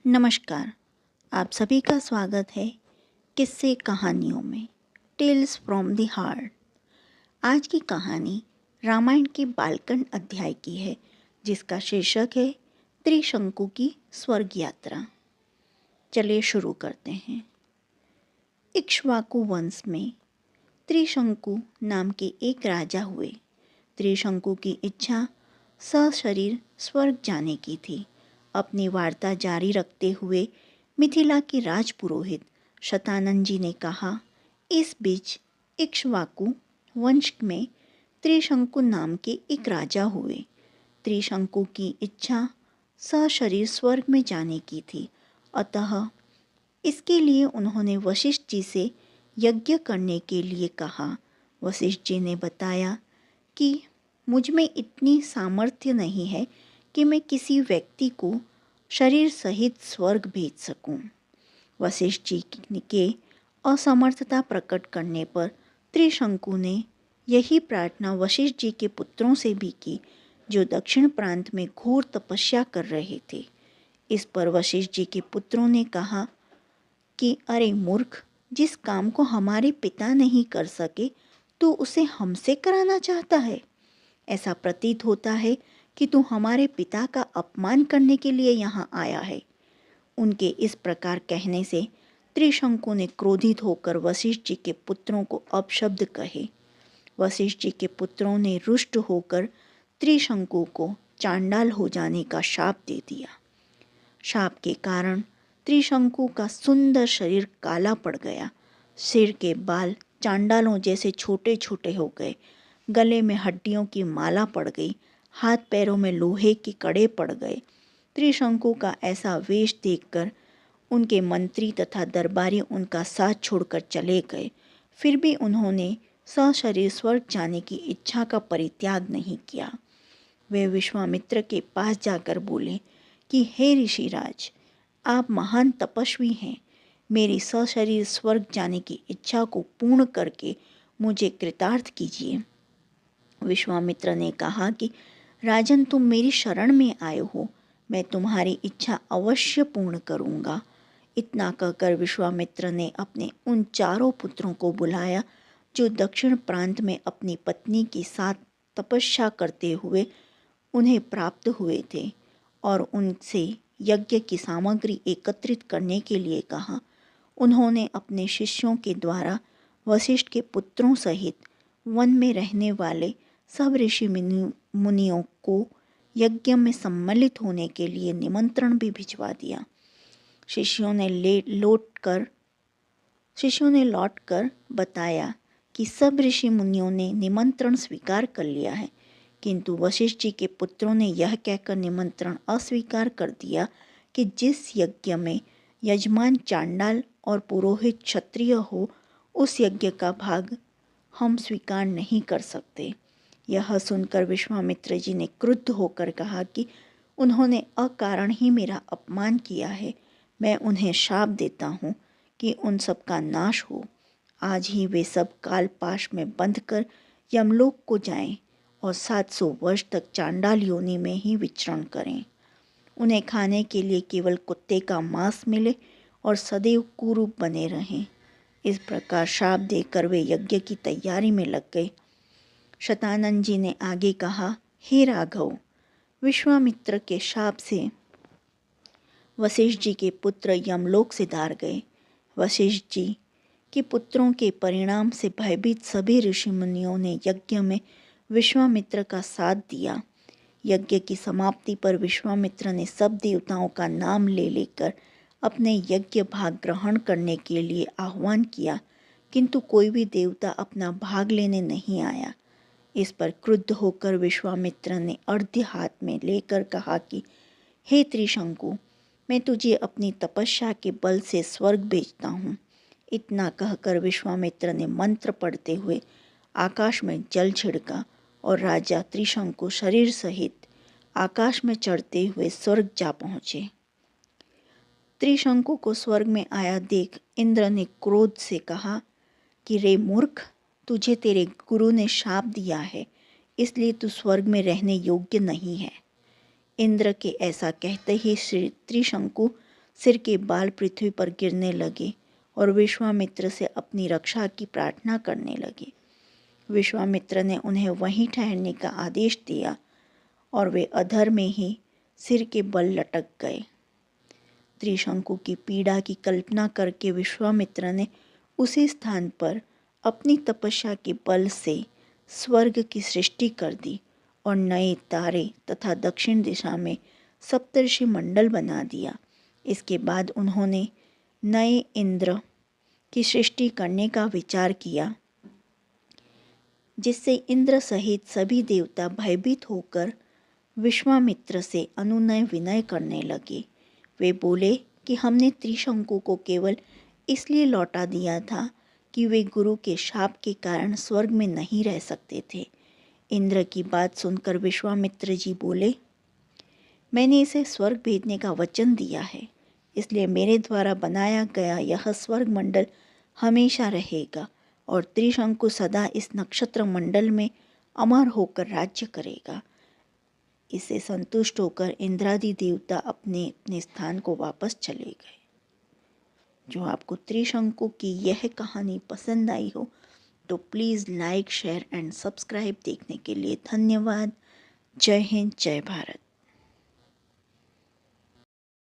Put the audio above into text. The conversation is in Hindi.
नमस्कार। आप सभी का स्वागत है किस्से कहानियों में, टेल्स फ्रॉम द हार्ट। आज की कहानी रामायण के बालकांड अध्याय की है, जिसका शीर्षक है त्रिशंकु की स्वर्ग यात्रा। चलिए शुरू करते हैं। इक्ष्वाकु वंश में त्रिशंकु नाम के एक राजा हुए। त्रिशंकु की इच्छा सशरीर स्वर्ग जाने की थी। अपनी वार्ता जारी रखते हुए मिथिला के राजपुरोहित शतानंद जी ने कहा, इस बीच इक्ष्वाकु वंश में त्रिशंकु नाम के एक राजा हुए। त्रिशंकु की इच्छा सशरीर स्वर्ग में जाने की थी, अतः इसके लिए उन्होंने वशिष्ठ जी से यज्ञ करने के लिए कहा। वशिष्ठ जी ने बताया कि मुझ में इतनी सामर्थ्य नहीं है कि मैं किसी व्यक्ति को शरीर सहित स्वर्ग भेज सकूं। वशिष्ठ जी के असमर्थता प्रकट करने पर त्रिशंकु ने यही प्रार्थना वशिष्ठ जी के पुत्रों से भी की, जो दक्षिण प्रांत में घोर तपस्या कर रहे थे। इस पर वशिष्ठ जी के पुत्रों ने कहा कि अरे मूर्ख, जिस काम को हमारे पिता नहीं कर सके तू उसे हमसे कराना चाहता है। ऐसा प्रतीत होता है कि तू हमारे पिता का अपमान करने के लिए यहाँ आया है। उनके इस प्रकार कहने से त्रिशंकु ने क्रोधित होकर वशिष्ठ जी के पुत्रों को अपशब्द कहे। वशिष्ठ जी के पुत्रों ने रुष्ट होकर त्रिशंकु को चांडाल हो जाने का शाप दे दिया। शाप के कारण त्रिशंकु का सुंदर शरीर काला पड़ गया। सिर के बाल चांडालों जैसे छोटे छोटे हो गए। गले में हड्डियों की माला पड़ गई। हाथ पैरों में लोहे के कड़े पड़ गए। त्रिशंकु का ऐसा वेश देखकर उनके मंत्री तथा दरबारी उनका साथ छोड़कर चले गए। फिर भी उन्होंने सशरीर स्वर्ग जाने की इच्छा का परित्याग नहीं किया। वे विश्वामित्र के पास जाकर बोले कि हे ऋषिराज, आप महान तपस्वी हैं। मेरी सशरीर स्वर्ग जाने की इच्छा को पूर्ण करके मुझे कृतार्थ कीजिए। विश्वामित्र ने कहा कि राजन, तुम मेरी शरण में आए हो, मैं तुम्हारी इच्छा अवश्य पूर्ण करूँगा। इतना कहकर विश्वामित्र ने अपने उन चारों पुत्रों को बुलाया जो दक्षिण प्रांत में अपनी पत्नी के साथ तपस्या करते हुए उन्हें प्राप्त हुए थे, और उनसे यज्ञ की सामग्री एकत्रित करने के लिए कहा। उन्होंने अपने शिष्यों के द्वारा वशिष्ठ के पुत्रों सहित वन में रहने वाले सब ऋषि मुनियों को यज्ञ में सम्मिलित होने के लिए निमंत्रण भी भिजवा दिया। शिष्यों ने लौटकर बताया कि सब ऋषि मुनियों ने निमंत्रण स्वीकार कर लिया है, किंतु वशिष्ठ जी के पुत्रों ने यह कहकर निमंत्रण अस्वीकार कर दिया कि जिस यज्ञ में यजमान चांडाल और पुरोहित क्षत्रिय हो, उस यज्ञ का भाग हम स्वीकार नहीं कर सकते। यह सुनकर विश्वामित्र जी ने क्रुद्ध होकर कहा कि उन्होंने अकारण ही मेरा अपमान किया है। मैं उन्हें शाप देता हूँ कि उन सब का नाश हो। आज ही वे सब कालपाश में बंधकर यमलोक को जाएं और 700 वर्ष तक चांडाल योनि में ही विचरण करें। उन्हें खाने के लिए केवल कुत्ते का मांस मिले और सदैव कुरूप बने रहें। इस प्रकार शाप देकर वे यज्ञ की तैयारी में लग गए। शतानंद जी ने आगे कहा, हे राघव, विश्वामित्र के शाप से वशिष्ठ जी के पुत्र यमलोक से दार गए। वशिष्ठ जी के पुत्रों के परिणाम से भयभीत सभी ऋषि मुनियों ने यज्ञ में विश्वामित्र का साथ दिया। यज्ञ की समाप्ति पर विश्वामित्र ने सब देवताओं का नाम ले लेकर अपने यज्ञ भाग ग्रहण करने के लिए आह्वान किया, किंतु कोई भी देवता अपना भाग लेने नहीं आया। इस पर क्रुद्ध होकर विश्वामित्र ने अर्घ्य हाथ में लेकर कहा कि हे त्रिशंकु, मैं तुझे अपनी तपस्या के बल से स्वर्ग भेजता हूँ। इतना कहकर विश्वामित्र ने मंत्र पढ़ते हुए आकाश में जल छिड़का और राजा त्रिशंकु शरीर सहित आकाश में चढ़ते हुए स्वर्ग जा पहुँचे। त्रिशंकु को स्वर्ग में आया देख इंद्र ने क्रोध से कहा कि रे मूर्ख, तुझे तेरे गुरु ने शाप दिया है, इसलिए तू स्वर्ग में रहने योग्य नहीं है। इंद्र के ऐसा कहते ही श्री त्रिशंकु सिर के बाल पृथ्वी पर गिरने लगे और विश्वामित्र से अपनी रक्षा की प्रार्थना करने लगे। विश्वामित्र ने उन्हें वहीं ठहरने का आदेश दिया और वे अधर में ही सिर के बल लटक गए। त्रिशंकु की पीड़ा की कल्पना करके विश्वामित्र ने उसी स्थान पर अपनी तपस्या के बल से स्वर्ग की सृष्टि कर दी और नए तारे तथा दक्षिण दिशा में सप्तर्षि मंडल बना दिया। इसके बाद उन्होंने नए इंद्र की सृष्टि करने का विचार किया, जिससे इंद्र सहित सभी देवता भयभीत होकर विश्वामित्र से अनुनय विनय करने लगे। वे बोले कि हमने त्रिशंकु को केवल इसलिए लौटा दिया था कि वे गुरु के शाप के कारण स्वर्ग में नहीं रह सकते थे। इंद्र की बात सुनकर विश्वामित्र जी बोले, मैंने इसे स्वर्ग भेजने का वचन दिया है, इसलिए मेरे द्वारा बनाया गया यह स्वर्ग मंडल हमेशा रहेगा और त्रिशंकु सदा इस नक्षत्र मंडल में अमर होकर राज्य करेगा। इससे संतुष्ट होकर इंद्रादि देवता अपने अपने स्थान को वापस चले गए। जो आपको त्रिशंकु की यह कहानी पसंद आई हो तो please like, share and subscribe. देखने के लिए धन्यवाद। जय हिंद, जय भारत।